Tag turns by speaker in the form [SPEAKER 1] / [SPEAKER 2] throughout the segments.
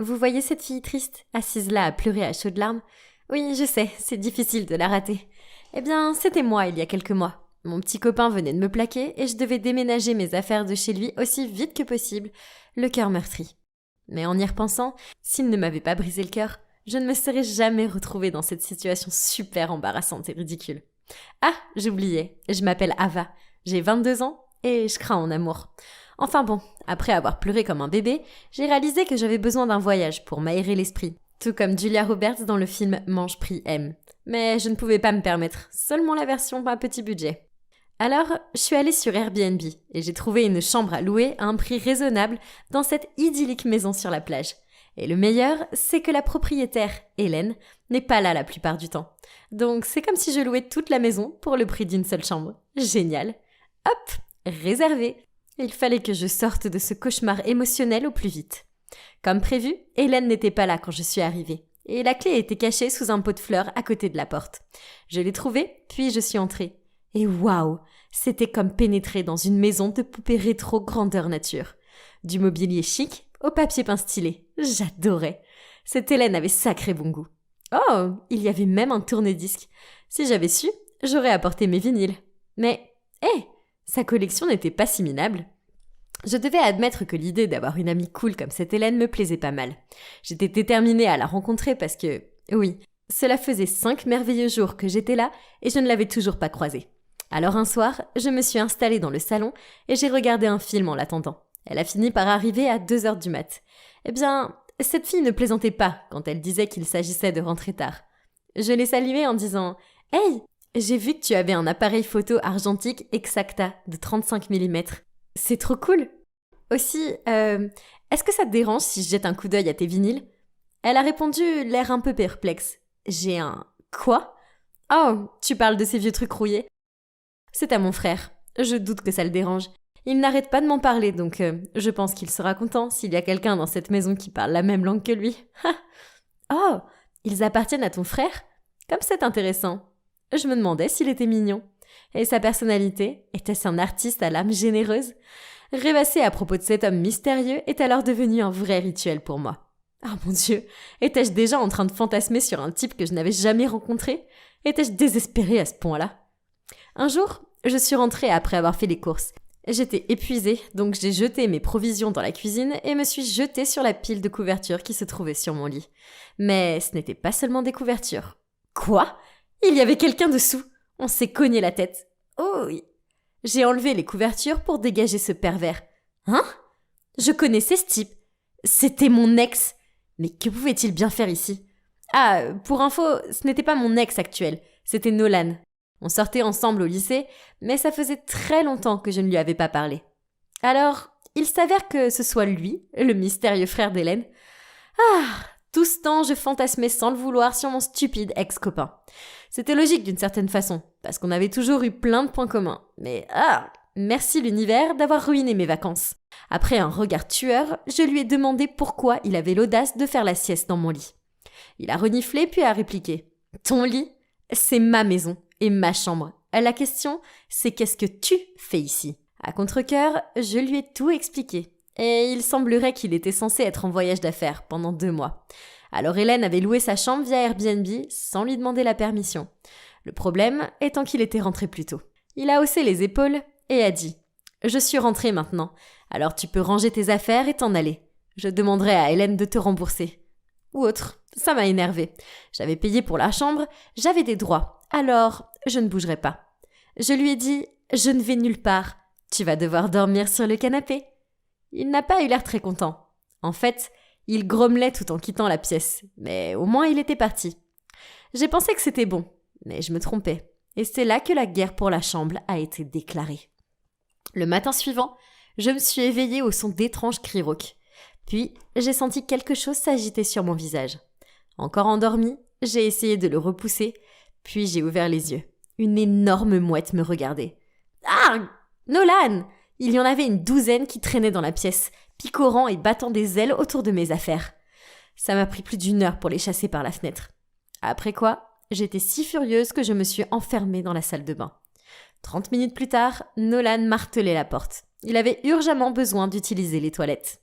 [SPEAKER 1] Vous voyez cette fille triste, assise là à pleurer à chaudes larmes? Oui, je sais, c'est difficile de la rater. Eh bien, c'était moi il y a quelques mois. Mon petit copain venait de me plaquer et je devais déménager mes affaires de chez lui aussi vite que possible, le cœur meurtri. Mais en y repensant, s'il ne m'avait pas brisé le cœur, je ne me serais jamais retrouvée dans cette situation super embarrassante et ridicule. Ah, j'oubliais, je m'appelle Ava, j'ai 22 ans et je crains en amour. Enfin bon, après avoir pleuré comme un bébé, j'ai réalisé que j'avais besoin d'un voyage pour m'aérer l'esprit, tout comme Julia Roberts dans le film Mange, prie, aime. Mais je ne pouvais pas me permettre, seulement la version à petit budget. Alors, je suis allée sur Airbnb et j'ai trouvé une chambre à louer à un prix raisonnable dans cette idyllique maison sur la plage. Et le meilleur, c'est que la propriétaire, Hélène, n'est pas là la plupart du temps. Donc c'est comme si je louais toute la maison pour le prix d'une seule chambre. Génial. Hop, réservé. Il fallait que je sorte de ce cauchemar émotionnel au plus vite. Comme prévu, Hélène n'était pas là quand je suis arrivée. Et la clé était cachée sous un pot de fleurs à côté de la porte. Je l'ai trouvée, puis je suis entrée. Et waouh, c'était comme pénétrer dans une maison de poupées rétro grandeur nature. Du mobilier chic au papier peint stylé. J'adorais. Cette Hélène avait sacré bon goût. Oh, il y avait même un tourne-disque. Si j'avais su, j'aurais apporté mes vinyles. Mais, sa collection n'était pas si minable. Je devais admettre que l'idée d'avoir une amie cool comme cette Hélène me plaisait pas mal. J'étais déterminée à la rencontrer parce que, oui, cela faisait 5 merveilleux jours que j'étais là et je ne l'avais toujours pas croisée. Alors un soir, je me suis installée dans le salon et j'ai regardé un film en l'attendant. Elle a fini par arriver à 2h du mat. Eh bien, cette fille ne plaisantait pas quand elle disait qu'il s'agissait de rentrer tard. Je l'ai saluée en disant « Hey, j'ai vu que tu avais un appareil photo argentique Exakta de 35 mm. C'est trop cool. Aussi, est-ce que ça te dérange si je jette un coup d'œil à tes vinyles ?» Elle a répondu, l'air un peu perplexe. J'ai un « Quoi ?»« Oh, tu parles de ces vieux trucs rouillés ?» C'est à mon frère. Je doute que ça le dérange. Il n'arrête pas de m'en parler, donc je pense qu'il sera content s'il y a quelqu'un dans cette maison qui parle la même langue que lui. Oh, ils appartiennent à ton frère? Comme c'est intéressant. Je me demandais s'il était mignon. Et sa personnalité? Était-ce un artiste à l'âme généreuse? Rêvasser à propos de cet homme mystérieux est alors devenu un vrai rituel pour moi. Oh mon Dieu, étais-je déjà en train de fantasmer sur un type que je n'avais jamais rencontré? Étais-je désespérée à ce point-là? Un jour, je suis rentrée après avoir fait les courses. J'étais épuisée, donc j'ai jeté mes provisions dans la cuisine et me suis jetée sur la pile de couvertures qui se trouvait sur mon lit. Mais ce n'était pas seulement des couvertures. Quoi? Il y avait quelqu'un dessous. On s'est cogné la tête. Oh oui. J'ai enlevé les couvertures pour dégager ce pervers. Hein? Je connaissais ce type. C'était mon ex. Mais que pouvait-il bien faire ici? Ah, pour info, ce n'était pas mon ex actuel. C'était Nolan. On sortait ensemble au lycée, mais ça faisait très longtemps que je ne lui avais pas parlé. Alors, il s'avère que ce soit lui, le mystérieux frère d'Hélène. Ah, tout ce temps, je fantasmais sans le vouloir sur mon stupide ex-copain. C'était logique d'une certaine façon, parce qu'on avait toujours eu plein de points communs. Mais merci l'univers d'avoir ruiné mes vacances. Après un regard tueur, je lui ai demandé pourquoi il avait l'audace de faire la sieste dans mon lit. Il a reniflé puis a répliqué « Ton lit, c'est ma maison. Et ma chambre. La question, c'est qu'est-ce que tu fais ici? À contre-cœur, je lui ai tout expliqué. Et il semblerait qu'il était censé être en voyage d'affaires pendant 2 mois. Alors Hélène avait loué sa chambre via Airbnb sans lui demander la permission. Le problème étant qu'il était rentré plus tôt. Il a haussé les épaules et a dit « Je suis rentré maintenant, alors tu peux ranger tes affaires et t'en aller. Je demanderai à Hélène de te rembourser. » Ou autre. Ça m'a énervée. J'avais payé pour la chambre, j'avais des droits. Alors, je ne bougerai pas. Je lui ai dit « Je ne vais nulle part. Tu vas devoir dormir sur le canapé. » Il n'a pas eu l'air très content. En fait, il grommelait tout en quittant la pièce. Mais au moins, il était parti. J'ai pensé que c'était bon, mais je me trompais. Et c'est là que la guerre pour la chambre a été déclarée. Le matin suivant, je me suis éveillée au son d'étranges cris rauques. Puis, j'ai senti quelque chose s'agiter sur mon visage. Encore endormie, j'ai essayé de le repousser, puis j'ai ouvert les yeux. Une énorme mouette me regardait. « Ah! Nolan !» Il y en avait une 12aine qui traînaient dans la pièce, picorant et battant des ailes autour de mes affaires. Ça m'a pris plus d'1 heure pour les chasser par la fenêtre. Après quoi, j'étais si furieuse que je me suis enfermée dans la salle de bain. 30 minutes plus tard, Nolan martelait la porte. Il avait urgemment besoin d'utiliser les toilettes.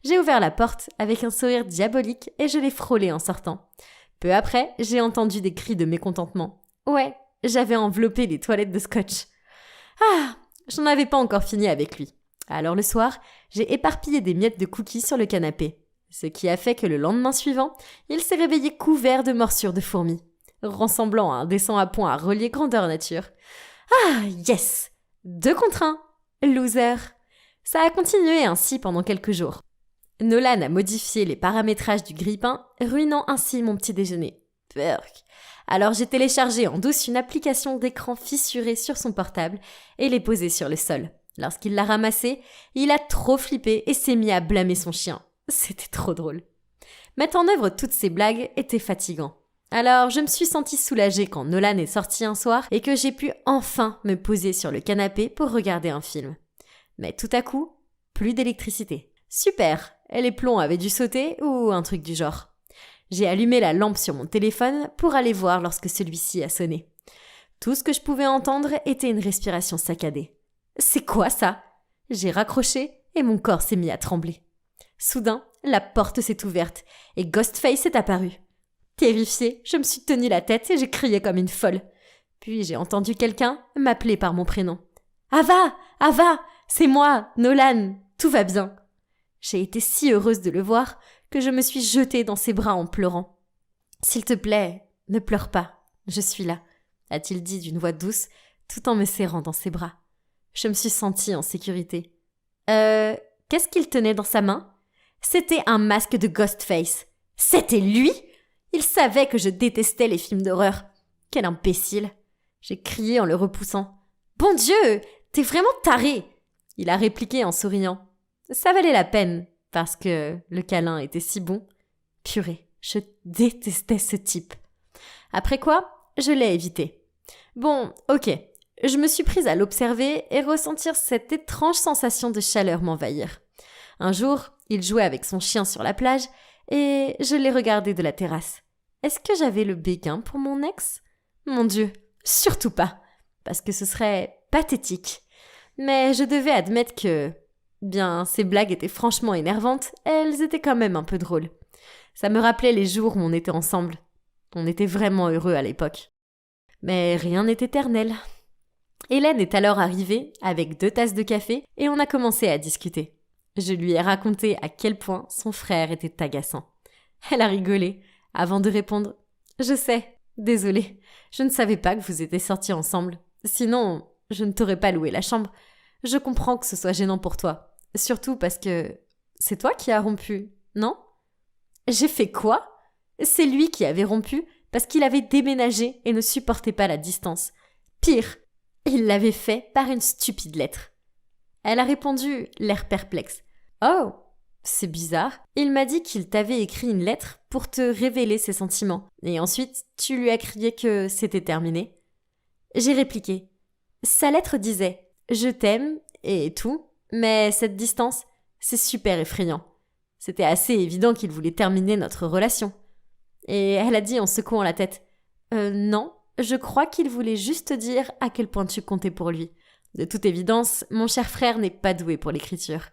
[SPEAKER 1] J'ai ouvert la porte avec un sourire diabolique et je l'ai frôlé en sortant. Peu après, j'ai entendu des cris de mécontentement. Ouais, j'avais enveloppé les toilettes de scotch. Ah, j'en avais pas encore fini avec lui. Alors le soir, j'ai éparpillé des miettes de cookies sur le canapé. Ce qui a fait que le lendemain suivant, il s'est réveillé couvert de morsures de fourmis, ressemblant à un dessin à points à relier grandeur nature. Ah, yes! 2 contre 1. Loser. Ça a continué ainsi pendant quelques jours. Nolan a modifié les paramétrages du grille-pain, ruinant ainsi mon petit déjeuner. Purk. Alors j'ai téléchargé en douce une application d'écran fissurée sur son portable et l'ai posée sur le sol. Lorsqu'il l'a ramassée, il a trop flippé et s'est mis à blâmer son chien. C'était trop drôle. Mettre en œuvre toutes ces blagues était fatigant. Alors je me suis sentie soulagée quand Nolan est sorti un soir et que j'ai pu enfin me poser sur le canapé pour regarder un film. Mais tout à coup, plus d'électricité. Super, les plombs avaient dû sauter ou un truc du genre. J'ai allumé la lampe sur mon téléphone pour aller voir lorsque celui-ci a sonné. Tout ce que je pouvais entendre était une respiration saccadée. C'est quoi ça? J'ai raccroché et mon corps s'est mis à trembler. Soudain, la porte s'est ouverte et Ghostface est apparu. Terrifiée, je me suis tenu la tête et j'ai crié comme une folle. Puis j'ai entendu quelqu'un m'appeler par mon prénom. « Ava! Ava! C'est moi, Nolan! Tout va bien !» J'ai été si heureuse de le voir que je me suis jetée dans ses bras en pleurant. « S'il te plaît, ne pleure pas, je suis là », a-t-il dit d'une voix douce tout en me serrant dans ses bras. Je me suis sentie en sécurité. Qu'est-ce qu'il tenait dans sa main ? C'était un masque de Ghostface. C'était lui ? Il savait que je détestais les films d'horreur. Quel imbécile ! J'ai crié en le repoussant. « Bon Dieu, t'es vraiment taré !» Il a répliqué en souriant. Ça valait la peine, parce que le câlin était si bon. Purée, je détestais ce type. Après quoi, je l'ai évité. Bon, ok, je me suis prise à l'observer et ressentir cette étrange sensation de chaleur m'envahir. Un jour, il jouait avec son chien sur la plage et je l'ai regardé de la terrasse. Est-ce que j'avais le béguin pour mon ex ? Mon Dieu, surtout pas, parce que ce serait pathétique. Mais je devais admettre que, bien, ces blagues étaient franchement énervantes, elles étaient quand même un peu drôles. Ça me rappelait les jours où on était ensemble. On était vraiment heureux à l'époque. Mais rien n'est éternel. Hélène est alors arrivée avec 2 tasses de café et on a commencé à discuter. Je lui ai raconté à quel point son frère était agaçant. Elle a rigolé avant de répondre « Je sais, désolée, je ne savais pas que vous étiez sortis ensemble. Sinon, je ne t'aurais pas loué la chambre. Je comprends que ce soit gênant pour toi. Surtout parce que c'est toi qui as rompu, non ? » J'ai fait quoi ? C'est lui qui avait rompu parce qu'il avait déménagé et ne supportait pas la distance. Pire, il l'avait fait par une stupide lettre. Elle a répondu, l'air perplexe. « Oh, c'est bizarre. Il m'a dit qu'il t'avait écrit une lettre pour te révéler ses sentiments. Et ensuite, tu lui as crié que c'était terminé. » J'ai répliqué. Sa lettre disait « Je t'aime et tout, mais cette distance, c'est super effrayant. » C'était assez évident qu'il voulait terminer notre relation. Et elle a dit en secouant la tête « Non, je crois qu'il voulait juste dire à quel point tu comptais pour lui. De toute évidence, mon cher frère n'est pas doué pour l'écriture. »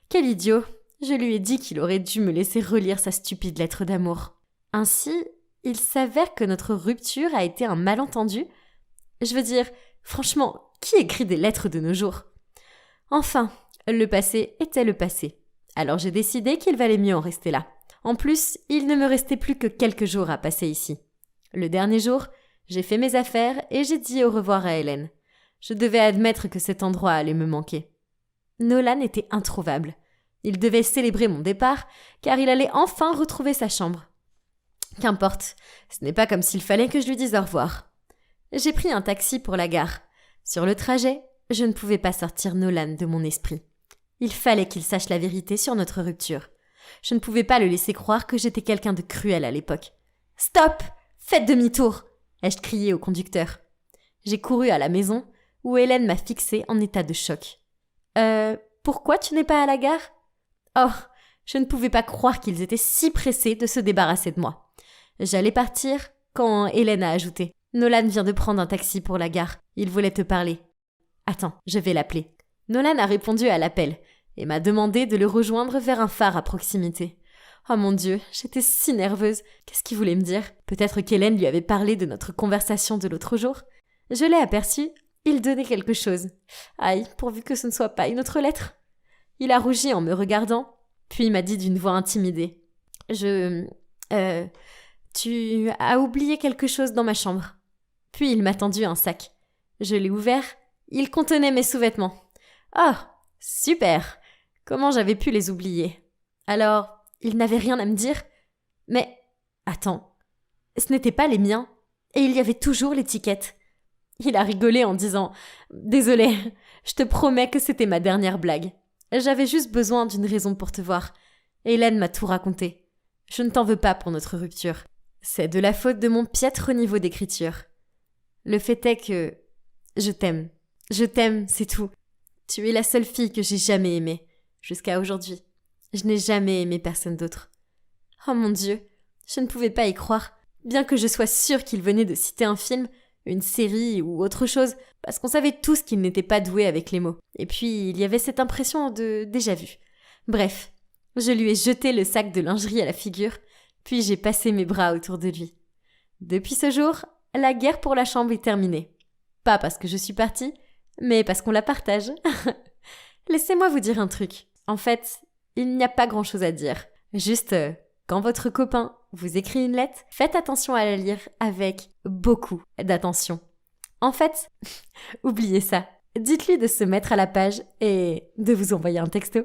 [SPEAKER 1] Quel idiot! Je lui ai dit qu'il aurait dû me laisser relire sa stupide lettre d'amour. Ainsi, il s'avère que notre rupture a été un malentendu. Je veux dire, franchement, qui écrit des lettres de nos jours ? Enfin, le passé était le passé. Alors j'ai décidé qu'il valait mieux en rester là. En plus, il ne me restait plus que quelques jours à passer ici. Le dernier jour, j'ai fait mes affaires et j'ai dit au revoir à Hélène. Je devais admettre que cet endroit allait me manquer. Nolan était introuvable. Il devait célébrer mon départ, car il allait enfin retrouver sa chambre. Qu'importe, ce n'est pas comme s'il fallait que je lui dise au revoir. J'ai pris un taxi pour la gare. Sur le trajet, je ne pouvais pas sortir Nolan de mon esprit. Il fallait qu'il sache la vérité sur notre rupture. Je ne pouvais pas le laisser croire que j'étais quelqu'un de cruel à l'époque. « Stop ! Faites demi-tour !» ai-je crié au conducteur. J'ai couru à la maison, où Hélène m'a fixée en état de choc. Pourquoi tu n'es pas à la gare ? Oh, je ne pouvais pas croire qu'ils étaient si pressés de se débarrasser de moi. J'allais partir quand Hélène a ajouté. Nolan vient de prendre un taxi pour la gare. Il voulait te parler. Attends, je vais l'appeler. Nolan a répondu à l'appel et m'a demandé de le rejoindre vers un phare à proximité. Oh mon Dieu, j'étais si nerveuse. Qu'est-ce qu'il voulait me dire? Peut-être qu'Hélène lui avait parlé de notre conversation de l'autre jour. Je l'ai aperçu, il donnait quelque chose. Aïe, pourvu que ce ne soit pas une autre lettre. Il a rougi en me regardant, puis il m'a dit d'une voix intimidée. Tu as oublié quelque chose dans ma chambre. Puis il m'a tendu un sac. Je l'ai ouvert, il contenait mes sous-vêtements. Oh, super! Comment j'avais pu les oublier? Alors, il n'avait rien à me dire? Mais, attends, ce n'étaient pas les miens, et il y avait toujours l'étiquette. Il a rigolé en disant « Désolé, je te promets que c'était ma dernière blague. J'avais juste besoin d'une raison pour te voir. Hélène m'a tout raconté. Je ne t'en veux pas pour notre rupture. C'est de la faute de mon piètre niveau d'écriture. Le fait est que je t'aime. Je t'aime, c'est tout. Tu es la seule fille que j'ai jamais aimée, jusqu'à aujourd'hui. Je n'ai jamais aimé personne d'autre. Oh mon Dieu, je ne pouvais pas y croire, bien que je sois sûre qu'il venait de citer un film, une série ou autre chose, parce qu'on savait tous qu'il n'était pas doué avec les mots. Et puis, il y avait cette impression de déjà-vu. Bref, je lui ai jeté le sac de lingerie à la figure, puis j'ai passé mes bras autour de lui. Depuis ce jour, la guerre pour la chambre est terminée. Pas parce que je suis partie, mais parce qu'on la partage. Laissez-moi vous dire un truc. En fait, il n'y a pas grand-chose à dire. Juste, quand votre copain vous écrit une lettre, faites attention à la lire avec beaucoup d'attention. En fait, oubliez ça. Dites-lui de se mettre à la page et de vous envoyer un texto.